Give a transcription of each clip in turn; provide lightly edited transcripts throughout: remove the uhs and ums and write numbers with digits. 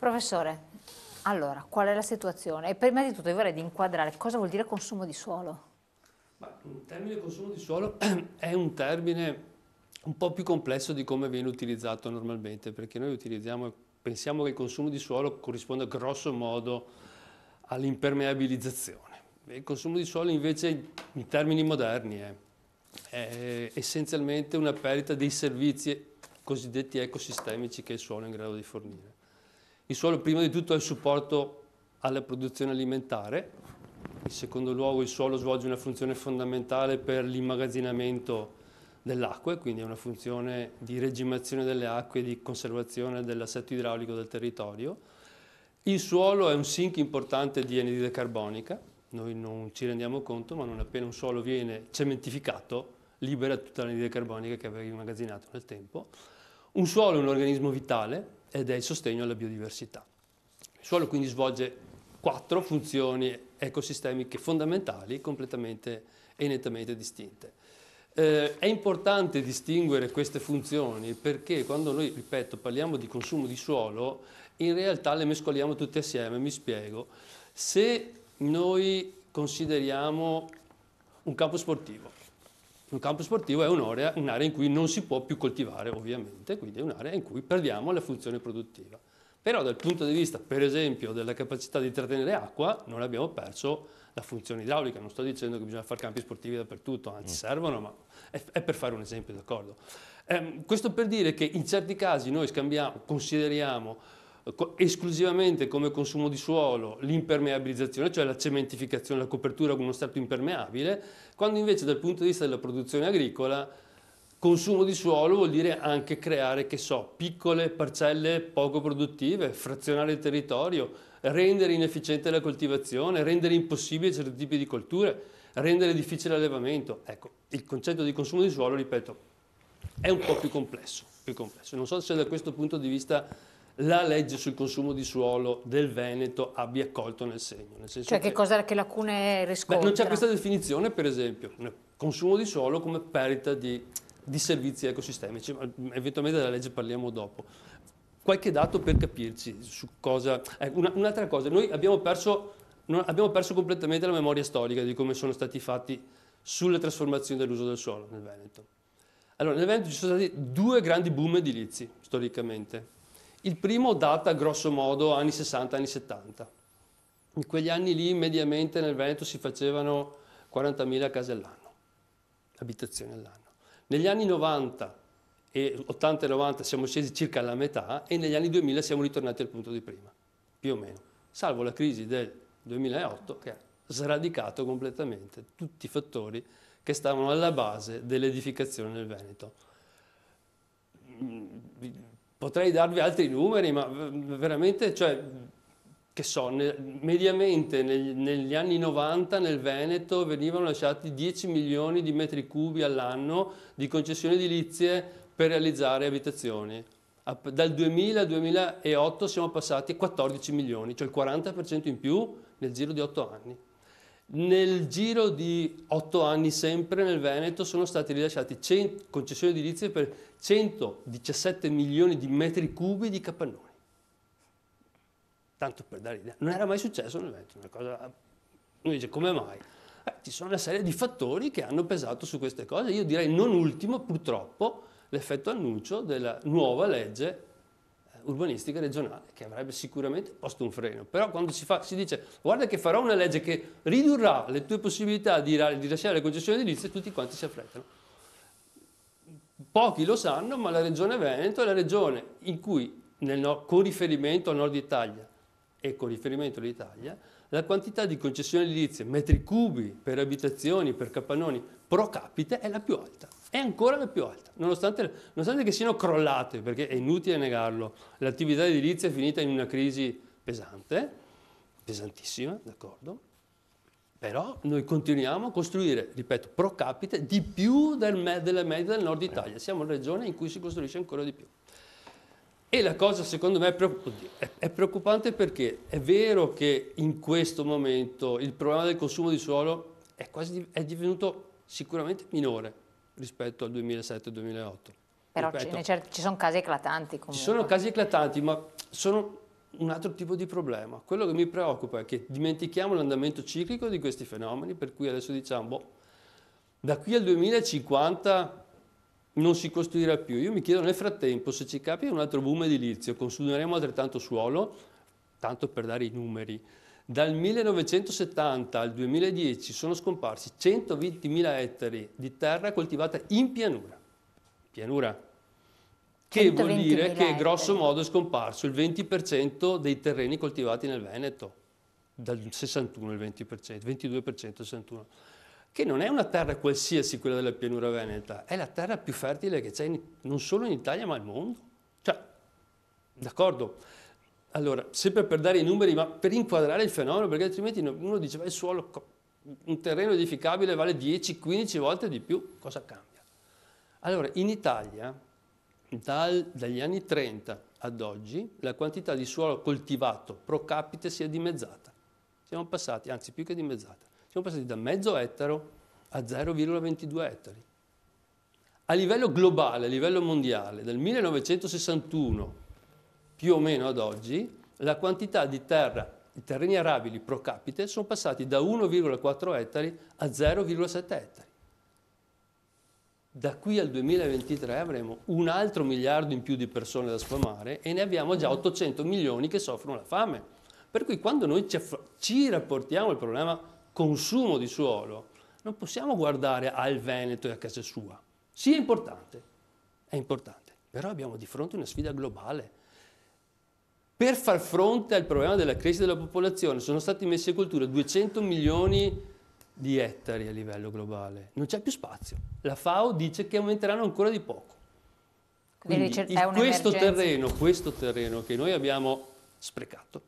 Professore, allora, qual è la situazione? E prima di tutto io vorrei inquadrare cosa vuol dire consumo di suolo. Il termine consumo di suolo è un termine un po' più complesso di come viene utilizzato normalmente, perché noi pensiamo che il consumo di suolo corrisponda grosso modo all'impermeabilizzazione. Il consumo di suolo invece, in termini moderni, è essenzialmente una perdita dei servizi cosiddetti ecosistemici che il suolo è in grado di fornire. Il suolo prima di tutto è il supporto alla produzione alimentare, in secondo luogo il suolo svolge una funzione fondamentale per l'immagazzinamento dell'acqua, quindi è una funzione di regimazione delle acque e di conservazione dell'assetto idraulico del territorio. Il suolo è un sink importante di anidride carbonica, noi non ci rendiamo conto, ma non appena un suolo viene cementificato, libera tutta l'anidride carbonica che aveva immagazzinato nel tempo. Un suolo è un organismo vitale ed è il sostegno alla biodiversità. Il suolo quindi svolge 4 funzioni ecosistemiche fondamentali, completamente e nettamente distinte. È importante distinguere queste funzioni perché quando noi, ripeto, parliamo di consumo di suolo, in realtà le mescoliamo tutte assieme, mi spiego. Se noi consideriamo un campo sportivo è un'area in cui non si può più coltivare, ovviamente, quindi è un'area in cui perdiamo la funzione produttiva. Però dal punto di vista, per esempio, della capacità di trattenere acqua, non abbiamo perso la funzione idraulica. Non sto dicendo che bisogna fare campi sportivi dappertutto, anzi servono, ma è per fare un esempio, d'accordo? Questo per dire che in certi casi noi consideriamo esclusivamente come consumo di suolo l'impermeabilizzazione, cioè la cementificazione, la copertura con uno strato impermeabile, quando invece dal punto di vista della produzione agricola consumo di suolo vuol dire anche creare, che so, piccole parcelle poco produttive, frazionare il territorio, rendere inefficiente la coltivazione, rendere impossibile certi tipi di colture, rendere difficile l'allevamento. Ecco, il concetto di consumo di suolo, ripeto, è un po' più complesso. Non so se da questo punto di vista la legge sul consumo di suolo del Veneto abbia colto nel segno. Nel senso Cioè che lacune riscontra? non c'è questa definizione, per esempio, consumo di suolo come perdita di servizi ecosistemici, ma eventualmente della legge parliamo dopo. Qualche dato per capirci su cosa... un'altra cosa, noi abbiamo perso completamente la memoria storica di come sono stati fatti sulle trasformazioni dell'uso del suolo nel Veneto. Allora, nel Veneto ci sono stati 2 grandi boom edilizi, storicamente. Il primo data grosso modo anni 60, anni 70. In quegli anni lì mediamente nel Veneto si facevano 40.000 case all'anno, abitazioni all'anno. Negli anni 90 e 80 e 90 siamo scesi circa alla metà e negli anni 2000 siamo ritornati al punto di prima, più o meno, salvo la crisi del 2008 che ha sradicato completamente tutti i fattori che stavano alla base dell'edificazione nel Veneto. Potrei darvi altri numeri, ma veramente, cioè, che so, mediamente negli anni 90 nel Veneto venivano lasciati 10 milioni di metri cubi all'anno di concessioni edilizie per realizzare abitazioni. Dal 2000 al 2008 siamo passati a 14 milioni, cioè il 40% in più nel giro di 8 anni. Nel giro di 8 anni sempre nel Veneto sono state rilasciate concessioni edilizie per 117 milioni di metri cubi di capannoni. Tanto per dare idea, non era mai successo nel Veneto, una cosa... Uno dice, come mai? Ci sono una serie di fattori che hanno pesato su queste cose, io direi non ultimo, purtroppo, l'effetto annuncio della nuova legge urbanistica regionale, che avrebbe sicuramente posto un freno. Però quando si dice, guarda che farò una legge che ridurrà le tue possibilità di rilasciare le concessioni edilizie, tutti quanti si affrettano. Pochi lo sanno, ma la regione Veneto è la regione in cui, con riferimento al nord Italia e con riferimento all'Italia, la quantità di concessioni edilizie, metri cubi per abitazioni, per capannoni, pro capite è la più alta. È ancora la più alta, nonostante che siano crollate, perché è inutile negarlo, l'attività edilizia è finita in una crisi pesante, pesantissima, d'accordo? Però noi continuiamo a costruire, ripeto, pro capite di più della media del nord Italia. Siamo la regione in cui si costruisce ancora di più. E la cosa secondo me è preoccupante perché è vero che in questo momento il problema del consumo di suolo è divenuto sicuramente minore rispetto al 2007-2008. Però ci sono casi eclatanti comunque. Ci sono casi eclatanti, ma sono un altro tipo di problema. Quello che mi preoccupa è che dimentichiamo l'andamento ciclico di questi fenomeni, per cui adesso diciamo, boh, da qui al 2050 non si costruirà più. Io mi chiedo nel frattempo se ci capita un altro boom edilizio, consumeremo altrettanto suolo, tanto per dare i numeri. Dal 1970 al 2010 sono scomparsi 120.000 ettari di terra coltivata in pianura. Pianura. Che vuol dire che grosso modo è scomparso il 20% dei terreni coltivati nel Veneto, dal 61 al 20%, 22% 61. Che non è una terra qualsiasi quella della pianura veneta, è la terra più fertile che c'è non solo in Italia ma al mondo. Cioè, d'accordo? Allora, sempre per dare i numeri, ma per inquadrare il fenomeno, perché altrimenti uno dice, il suolo, un terreno edificabile vale 10-15 volte di più, cosa cambia? Allora, in Italia, dagli anni 30 ad oggi, la quantità di suolo coltivato pro capite si è dimezzata. Siamo passati, anzi più che dimezzata, siamo passati da mezzo ettaro a 0,22 ettari. A livello globale, a livello mondiale, dal 1961 più o meno ad oggi, la quantità di terreni arabili pro capite sono passati da 1,4 ettari a 0,7 ettari. Da qui al 2023 avremo un altro miliardo in più di persone da sfamare e ne abbiamo già 800 milioni che soffrono la fame. Per cui quando noi ci rapportiamo al problema consumo di suolo, non possiamo guardare al Veneto e a casa sua. Sì, è importante, però abbiamo di fronte una sfida globale. Per far fronte al problema della crescita della popolazione sono stati messi in cultura 200 milioni di ettari a livello globale. Non c'è più spazio. La FAO dice che aumenteranno ancora di poco. Quindi questo terreno che noi abbiamo sprecato,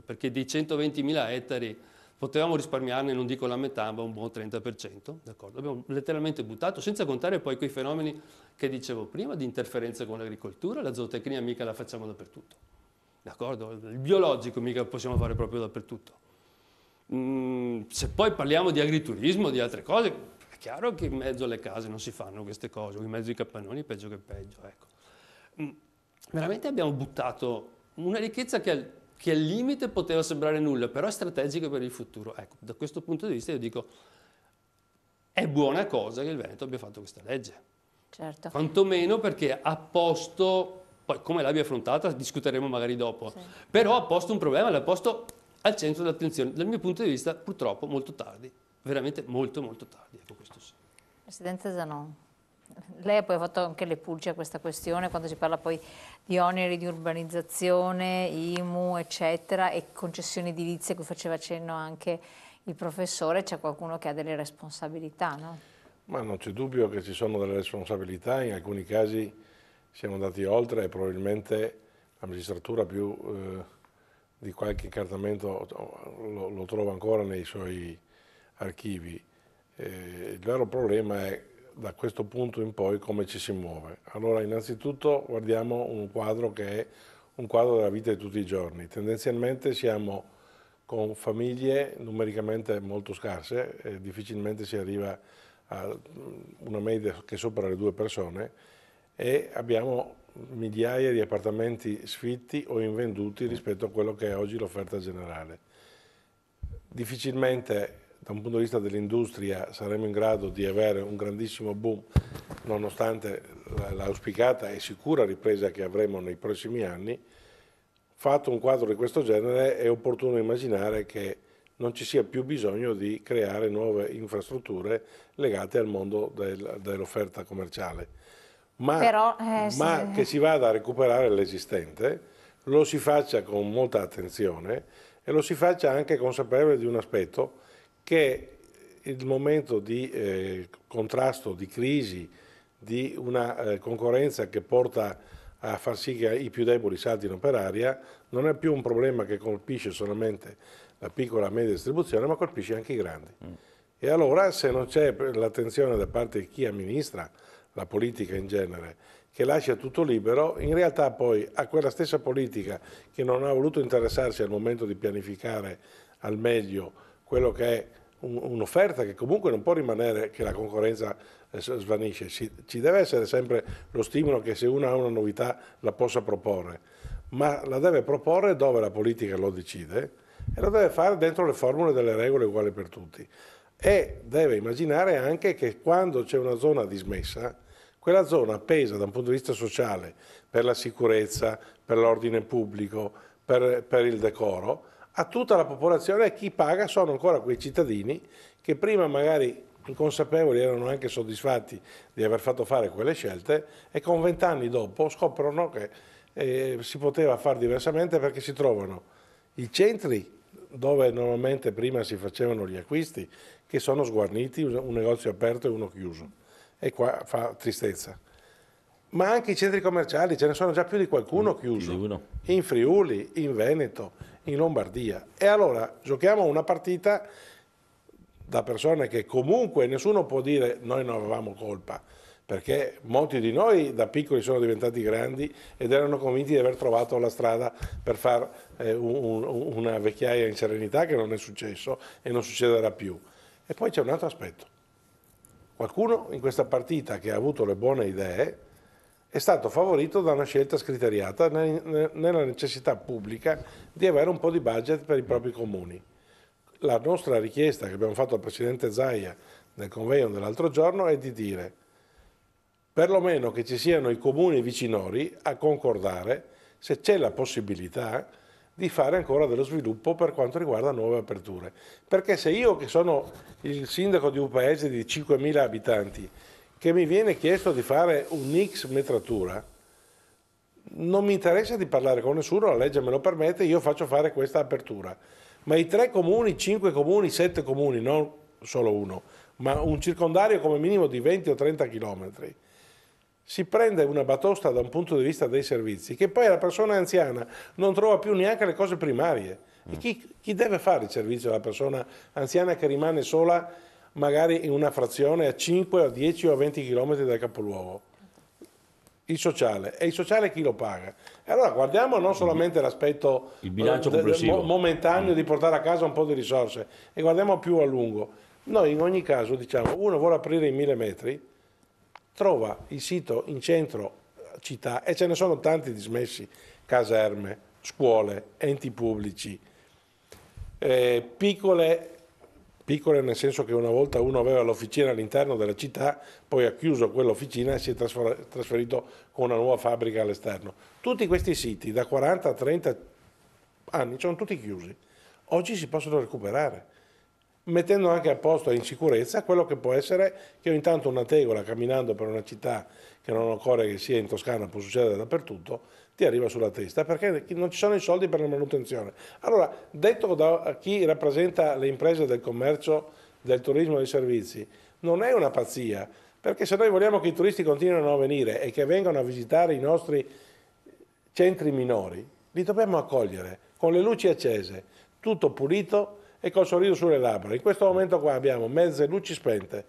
perché dei 120.000 ettari potevamo risparmiarne, non dico la metà, ma un buon 30%, d'accordo? Abbiamo letteralmente buttato, senza contare poi quei fenomeni che dicevo prima, di interferenza con l'agricoltura, la zootecnia mica la facciamo dappertutto, d'accordo? Il biologico mica possiamo fare proprio dappertutto. Se poi parliamo di agriturismo, di altre cose, è chiaro che in mezzo alle case non si fanno queste cose, o in mezzo ai capannoni peggio che peggio, ecco. Veramente abbiamo buttato una ricchezza che al limite poteva sembrare nulla, però è strategica per il futuro. Ecco, da questo punto di vista io dico, è buona cosa che il Veneto abbia fatto questa legge. Certo. Quantomeno perché ha posto, poi come l'abbia affrontata discuteremo magari dopo, sì. Però ha posto un problema, l'ha posto al centro dell'attenzione. Dal mio punto di vista, purtroppo, molto tardi, veramente molto molto tardi. Ecco, questo sì. Presidente Zanon, lei ha poi fatto anche le pulci a questa questione quando si parla poi di oneri di urbanizzazione, IMU, eccetera, e concessioni edilizie, cui faceva cenno anche il professore. C'è qualcuno che ha delle responsabilità, no? Ma non c'è dubbio che ci sono delle responsabilità, in alcuni casi siamo andati oltre e probabilmente la magistratura più di qualche incartamento lo trova ancora nei suoi archivi. Il vero problema è da questo punto in poi come ci si muove. Allora innanzitutto guardiamo un quadro che è un quadro della vita di tutti i giorni. Tendenzialmente siamo con famiglie numericamente molto scarse, difficilmente si arriva a una media che supera le 2 persone e abbiamo migliaia di appartamenti sfitti o invenduti rispetto a quello che è oggi l'offerta generale. Difficilmente da un punto di vista dell'industria saremo in grado di avere un grandissimo boom nonostante l'auspicata e sicura ripresa che avremo nei prossimi anni. Fatto un quadro di questo genere è opportuno immaginare che non ci sia più bisogno di creare nuove infrastrutture legate al mondo dell'offerta commerciale, ma che si vada a recuperare l'esistente, lo si faccia con molta attenzione e lo si faccia anche consapevole di un aspetto, che il momento di contrasto, di crisi, di una concorrenza che porta a far sì che i più deboli saltino per aria, non è più un problema che colpisce solamente la piccola e media distribuzione, ma colpisce anche i grandi. E allora se non c'è l'attenzione da parte di chi amministra la politica in genere, che lascia tutto libero, in realtà poi a quella stessa politica che non ha voluto interessarsi al momento di pianificare al meglio quello che è un'offerta che comunque non può rimanere che la concorrenza svanisce, ci deve essere sempre lo stimolo che se uno ha una novità la possa proporre, ma la deve proporre dove la politica lo decide e lo deve fare dentro le formule delle regole uguali per tutti. E deve immaginare anche che quando c'è una zona dismessa, quella zona pesa da un punto di vista sociale, per la sicurezza, per l'ordine pubblico, per il decoro, a tutta la popolazione, e chi paga sono ancora quei cittadini che prima magari inconsapevoli erano anche soddisfatti di aver fatto fare quelle scelte e con 20 anni dopo scoprono che si poteva fare diversamente perché si trovano i centri dove normalmente prima si facevano gli acquisti che sono sguarniti, un negozio aperto e uno chiuso, e qua fa tristezza. Ma anche i centri commerciali, ce ne sono già più di qualcuno chiuso, in Friuli, in Veneto, in Lombardia. E allora giochiamo una partita da persone che comunque nessuno può dire noi non avevamo colpa, perché molti di noi da piccoli sono diventati grandi ed erano convinti di aver trovato la strada per fare una vecchiaia in serenità, che non è successo e non succederà più. E poi c'è un altro aspetto. Qualcuno in questa partita che ha avuto le buone idee è stato favorito da una scelta scriteriata nella necessità pubblica di avere un po' di budget per i propri comuni. La nostra richiesta che abbiamo fatto al Presidente Zaia nel convegno dell'altro giorno è di dire perlomeno che ci siano i comuni vicinori a concordare se c'è la possibilità di fare ancora dello sviluppo per quanto riguarda nuove aperture. Perché se io, che sono il sindaco di un paese di 5.000 abitanti, che mi viene chiesto di fare un X metratura, non mi interessa di parlare con nessuno, la legge me lo permette, io faccio fare questa apertura. Ma i 3 comuni, 5 comuni, 7 comuni, non solo uno, ma un circondario come minimo di 20 o 30 chilometri, si prende una batosta da un punto di vista dei servizi, che poi la persona anziana non trova più neanche le cose primarie. E chi deve fare il servizio alla persona anziana che rimane sola magari in una frazione a 5, a 10 o a 20 chilometri dal capoluogo? Il sociale. E il sociale chi lo paga? E allora guardiamo non solamente l'aspetto momentaneo di portare a casa un po' di risorse, e guardiamo più a lungo. Noi in ogni caso diciamo, uno vuole aprire i 1000 metri, trova il sito in centro città, e ce ne sono tanti dismessi, caserme, scuole, enti pubblici, piccole nel senso che una volta uno aveva l'officina all'interno della città, poi ha chiuso quell'officina e si è trasferito con una nuova fabbrica all'esterno. Tutti questi siti da 40 a 30 anni sono tutti chiusi. Oggi si possono recuperare, mettendo anche a posto in sicurezza quello che può essere che ogni tanto una tegola camminando per una città che non occorre che sia in Toscana, può succedere dappertutto, ti arriva sulla testa perché non ci sono i soldi per la manutenzione. Allora, detto da chi rappresenta le imprese del commercio, del turismo e dei servizi, non è una pazzia, perché se noi vogliamo che i turisti continuino a venire e che vengano a visitare i nostri centri minori, li dobbiamo accogliere con le luci accese, tutto pulito e col sorriso sulle labbra. In questo momento qua abbiamo mezze luci spente,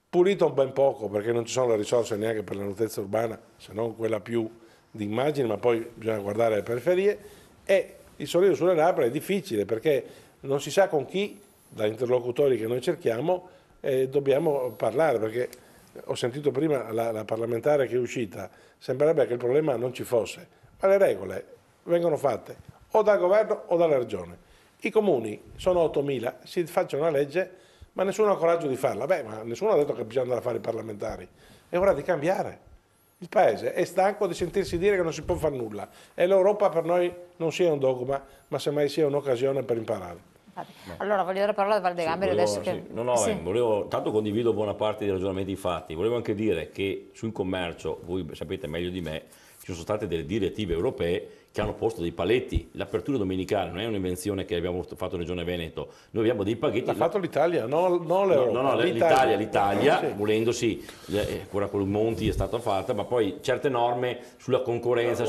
pulito un ben poco perché non ci sono le risorse neanche per la nettezza urbana, se non quella più di immagine, ma poi bisogna guardare le periferie, e il sorriso sulle labbra è difficile perché non si sa con chi, da interlocutori che noi cerchiamo, dobbiamo parlare, perché ho sentito prima la parlamentare che è uscita, sembrerebbe che il problema non ci fosse, ma le regole vengono fatte o dal governo o dalla regione. I comuni sono 8.000, si faccia una legge, ma nessuno ha coraggio di farla. Beh, ma nessuno ha detto che bisogna andare a fare i parlamentari. È ora di cambiare. Il Paese è stanco di sentirsi dire che non si può fare nulla, e l'Europa per noi non sia un dogma, ma semmai sia un'occasione per imparare. Allora voglio dare la parola a Valdegamberi adesso che... Tanto condivido buona parte dei ragionamenti fatti, volevo anche dire che sul commercio, voi sapete meglio di me, ci sono state delle direttive europee che hanno posto dei paletti. L'apertura domenicale non è un'invenzione che abbiamo fatto in Regione Veneto, noi abbiamo dei paghetti. L'ha fatto l'Italia, non l'Europa. No, l'Italia, sì. Volendo sì, quella con Monti è stata fatta, ma poi certe norme sulla concorrenza,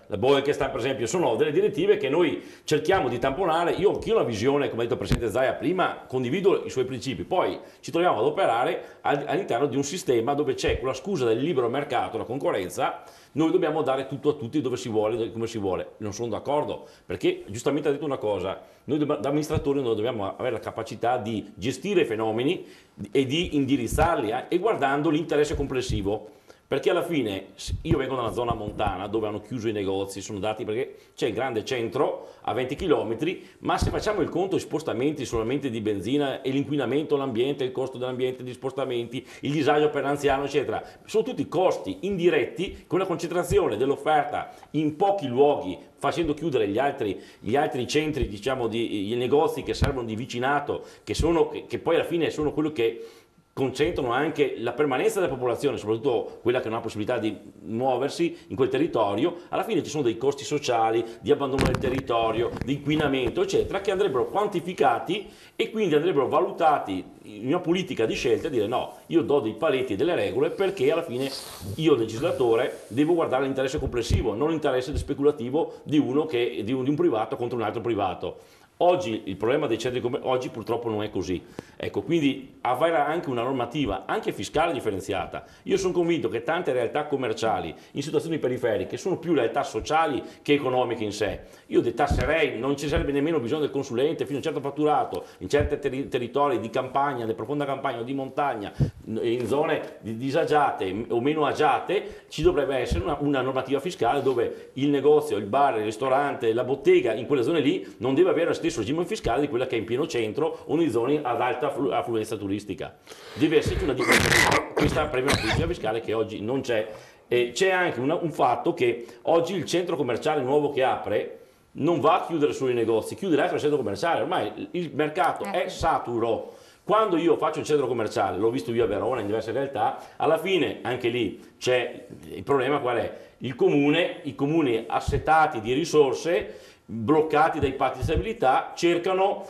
la Bolkestein per esempio, sono delle direttive che noi cerchiamo di tamponare. Io ho una visione, come ha detto il Presidente Zaia prima, condivido i suoi principi, poi ci troviamo ad operare all'interno di un sistema dove c'è con la scusa del libero mercato, la concorrenza, noi dobbiamo dare tutto a tutti dove si vuole, come si vuole. Non sono d'accordo, perché giustamente ha detto una cosa, noi da amministratori noi dobbiamo avere la capacità di gestire i fenomeni e di indirizzarli e guardando l'interesse complessivo. Perché alla fine io vengo da una zona montana dove hanno chiuso i negozi, sono dati perché c'è il grande centro a 20 km, ma se facciamo il conto di spostamenti solamente di benzina e l'inquinamento, l'ambiente, il costo dell'ambiente, gli spostamenti, il disagio per l'anziano, eccetera, sono tutti costi indiretti con la concentrazione dell'offerta in pochi luoghi, facendo chiudere gli altri centri, diciamo, i negozi che servono di vicinato, che poi alla fine sono quello che concentrano anche la permanenza della popolazione, soprattutto quella che non ha possibilità di muoversi in quel territorio. Alla fine ci sono dei costi sociali, di abbandono del territorio, di inquinamento, eccetera, che andrebbero quantificati e quindi andrebbero valutati in una politica di scelta e dire no, io do dei paletti e delle regole perché alla fine io, legislatore, devo guardare l'interesse complessivo, non l'interesse speculativo di un privato contro un altro privato. Oggi il problema dei centri commerciali, oggi purtroppo non è così. Ecco, quindi avere anche una normativa, anche fiscale differenziata. Io sono convinto che tante realtà commerciali in situazioni periferiche sono più realtà sociali che economiche in sé. Io detasserei, non ci sarebbe nemmeno bisogno del consulente fino a un certo fatturato, in certi territori di campagna, di profonda campagna o di montagna, in zone disagiate o meno agiate, ci dovrebbe essere una normativa fiscale dove il negozio, il bar, il ristorante, la bottega in quelle zone lì non deve avere lo stesso regime fiscale di quella che è in pieno centro o in zone ad alta affluenza turistica. Deve esserci una differenza, questa premia politica fiscale che oggi non c'è. C'è anche un fatto che oggi il centro commerciale nuovo che apre non va a chiudere solo i negozi, chiude anche il centro commerciale, ormai il mercato è saturo. Quando io faccio un centro commerciale, l'ho visto io a Verona in diverse realtà, alla fine anche lì c'è il problema qual è? I comuni assetati di risorse, bloccati dai patti di stabilità, cercano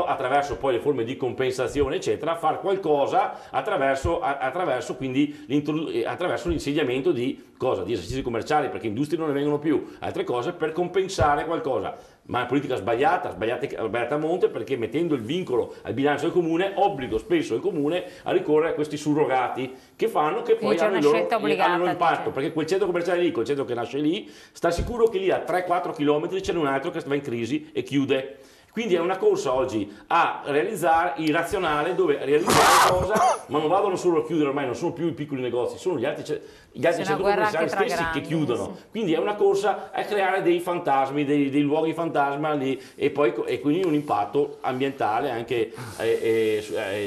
attraverso poi le forme di compensazione eccetera, far qualcosa attraverso l'insediamento di esercizi commerciali, perché industrie non ne vengono più, altre cose per compensare qualcosa. Ma è una politica sbagliata a monte, perché mettendo il vincolo al bilancio del comune obbligo spesso il comune a ricorrere a questi surrogati che fanno che poi hanno il loro impatto, perché quel centro commerciale lì, quel centro che nasce lì, sta sicuro che lì a 3-4 km c'è un altro che va in crisi e chiude. Quindi è una corsa oggi a realizzare il razionale, dove realizzare cosa, ma non vadano solo a chiudere, ormai non sono più i piccoli negozi, sono gli altri centri commerciali stessi che chiudono. Sì. Quindi è una corsa a creare dei fantasmi, dei luoghi fantasma lì, e quindi un impatto ambientale anche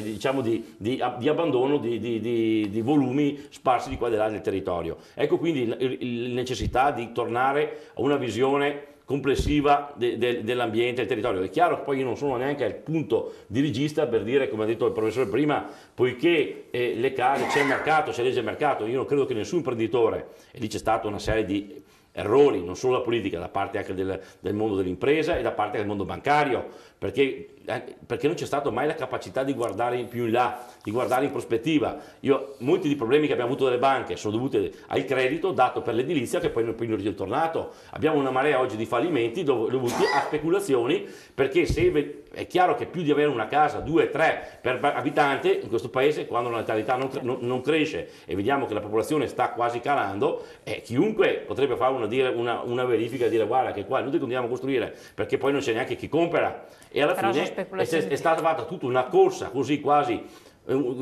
diciamo di abbandono di volumi sparsi di qua e di là del territorio. Ecco quindi la necessità di tornare a una visione complessiva dell'ambiente e del territorio. È chiaro che poi io non sono neanche al punto dirigista per dire, come ha detto il professore prima, poiché le case c'è il mercato, c'è legge del mercato, io non credo che nessun imprenditore, e lì c'è stata una serie di errori, non solo la politica, da parte anche del mondo dell'impresa e da parte del mondo bancario, perché non c'è stata mai la capacità di guardare più in là, di guardare in prospettiva. Molti dei problemi che abbiamo avuto delle banche sono dovuti al credito dato per l'edilizia che poi non è ritornato. Abbiamo una marea oggi di fallimenti dovuti a speculazioni, perché è chiaro che più di avere una casa, 2-3 per abitante in questo paese, quando la natalità non cresce e vediamo che la popolazione sta quasi calando, chiunque potrebbe fare una verifica e dire guarda che qua noi continuiamo a costruire perché poi non c'è neanche chi compra. E alla fine è stata fatta tutta una corsa così quasi,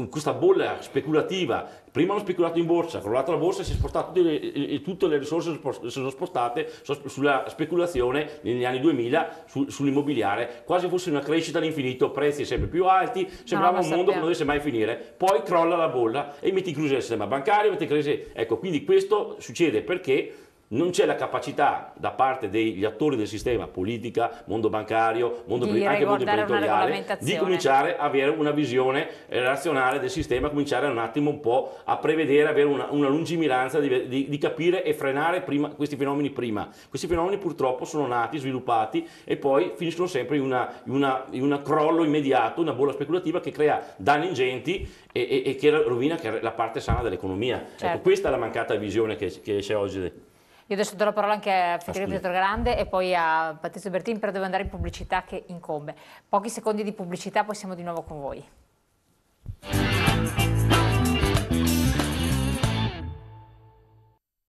questa bolla speculativa. Prima hanno speculato in borsa, crollata la borsa, si è spostato tutte le risorse sono spostate sulla speculazione negli anni 2000 sull'immobiliare, quasi fosse una crescita all'infinito, prezzi sempre più alti, sembrava un mondo che non dovesse mai finire. Poi crolla la bolla e metti in crisi il sistema bancario, ecco, quindi questo succede perché non c'è la capacità da parte degli attori del sistema, politica, mondo bancario, anche mondo imprenditoriale, di cominciare a avere una visione razionale del sistema, cominciare un attimo un po' a prevedere, avere una lungimiranza di capire e frenare questi fenomeni prima. Questi fenomeni purtroppo sono nati, sviluppati e poi finiscono sempre in un crollo immediato, una bolla speculativa che crea danni ingenti e che rovina la parte sana dell'economia. Certo. Ecco, questa è la mancata visione che c'è oggi. Io adesso do la parola anche a Federico Pietrogrande e poi a Patrizio Bertin, però devo andare in pubblicità che incombe. Pochi secondi di pubblicità, poi siamo di nuovo con voi.